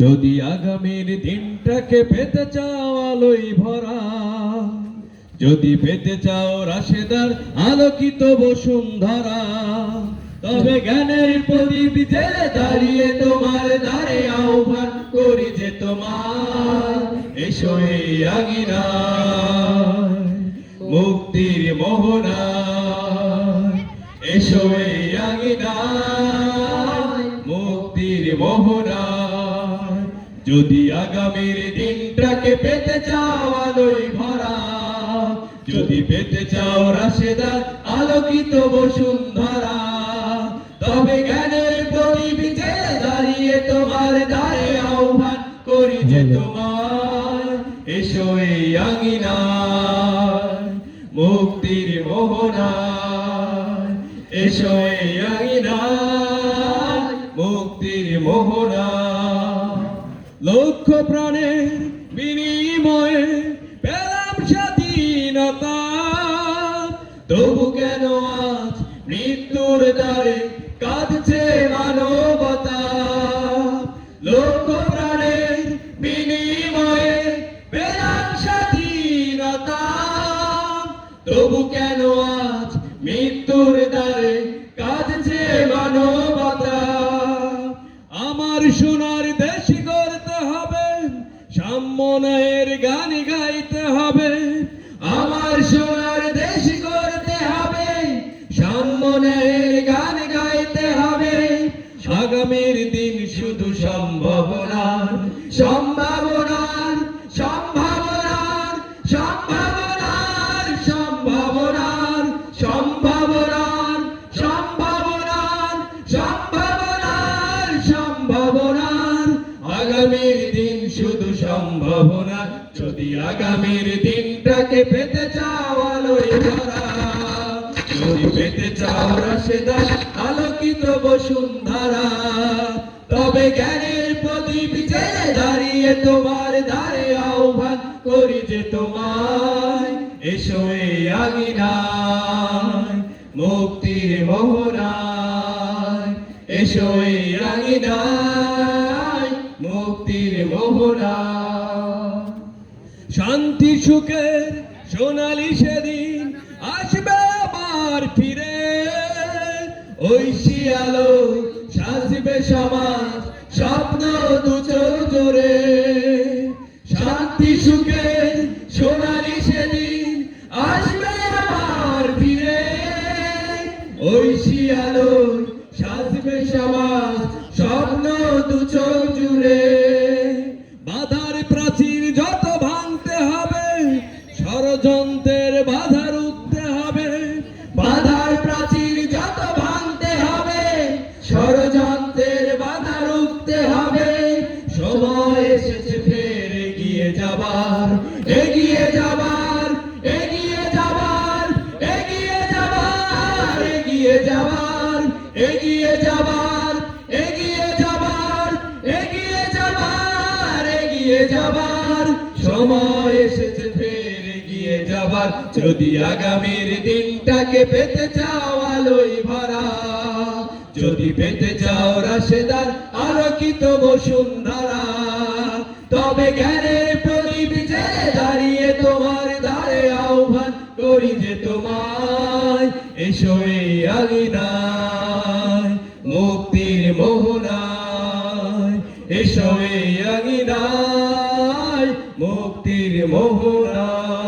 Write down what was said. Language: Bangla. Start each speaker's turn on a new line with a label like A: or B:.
A: যদি আগামীর দিনটাকে পেতে চাও আলোয় ভরা, যদি পেতে চাও রাশেদার আলোকিত বসুন্ধরা, তবে জ্ঞানের প্রদীপ জেলে দাঁড়িয়ে তোমার দ্বারে আহ্বান করি যে তোমার, এসো এই আঙিনায় মুক্তির মোহনায়, এসো এই আঙিনায় মুক্তির মোহনায়। যদি আগামীর দিনটাকে পেতে চাও আলোয় ভরা, যদি পেতে চাও রাশেদার আলোকিত বসুন্ধরা, তবে জ্ঞানের প্রদীপ জেলে দাঁড়িয়ে তোমার দ্বারে আহ্বান করি যে তোমার, এসো এই আঙিনায় মুক্তির মোহনায়, এসো এই আঙিনায় মুক্তির মোহনায়। লক্ষ প্রাণের বিনিময়ে পেলাম স্বাধীনতা, তবু কেন আজ মৃত্যুর দ্বারে কাঁদছে মানবতা। লক্ষ প্রাণের বিনিময়ে পেলাম স্বাধীনতা, তবু কেন আজ মৃত্যুর দ্বারে কাঁদছে মানবতা। আমার সোনার দেশ গড়তে হবে, সাম্যের গান গাইতে হবে। আমার সোনার দেশ গড়তে হবে, সাম্যের গান গাইতে হবে। আগামীর দিন শুধু সম্ভাবনার, সম্ভাবনার, সম্ভাবনার, সম্ভাবনার, সম্ভাবনার, সম্ভাবনার, সম্ভাবনার, সম্ভাবনার, সম্ভাবনার। আগামীর দিন শুধু সম্ভাবনা। যদি আগামীর দিনটাকে পেতে চাও আলোয় ভরা, যদি পেতে চাও রাশেদার আলোকিত বসুন্ধরা, তবে জ্ঞানের প্রদীপ জেলে দাঁড়িয়ে তোমার দ্বারে আহ্বান করি যে তোমায়, এসো এই আঙিনায় মুক্তির মোহনায়, এসো এই আঙিনায় মুক্তির মোহনায়। শান্তি সুখের সোনালি সেদিন আসবে আবার ফিরে, ঐশী আলোয় সাজবে সমাজ স্বপ্ন দু চোখ জোরে। শান্তি সুখের সোনালি সেদিন আসবে আবার ফিরে, ঐশী আলোয় সাজবে সমাজ স্বপ্ন দু চোখ জুড়ে। বাধার প্রাচীর যত ভাঙতে হবে, ষড়যন্ত্রের বাধা রুখতে হবে। বাধার প্রাচীর যত ভাঙতে হবে, ষড়যন্ত্রের বাধা রুখতে হবে। সময় এসেছে ফের এগিয়ে যাবার, এগিয়ে যাবার, এগিয়ে যাবার, এগিয়ে যাবার, এগিয়ে যাবার, এগিয়ে যাবার, এগিয়ে যাবার, এগিয়ে যাবার, এগিয়ে যাবার। সময় এসেছে ফের এগিয়ে যাবার। যদি আগামীর দিনটাকে পেতে চাও আলোয় ভরা, যদি পেতে চাও রাশেদার আলোকিত বসুন্ধরা, তবে জ্ঞানের প্রদীপ জেলে দাঁড়িয়ে তোমার দ্বারে আহ্বান করি যে তোমায়, এসো এই আঙিনায় মুক্তির মোহনায়, এসো এই আঙিনায় মুক্তির মোহনায়।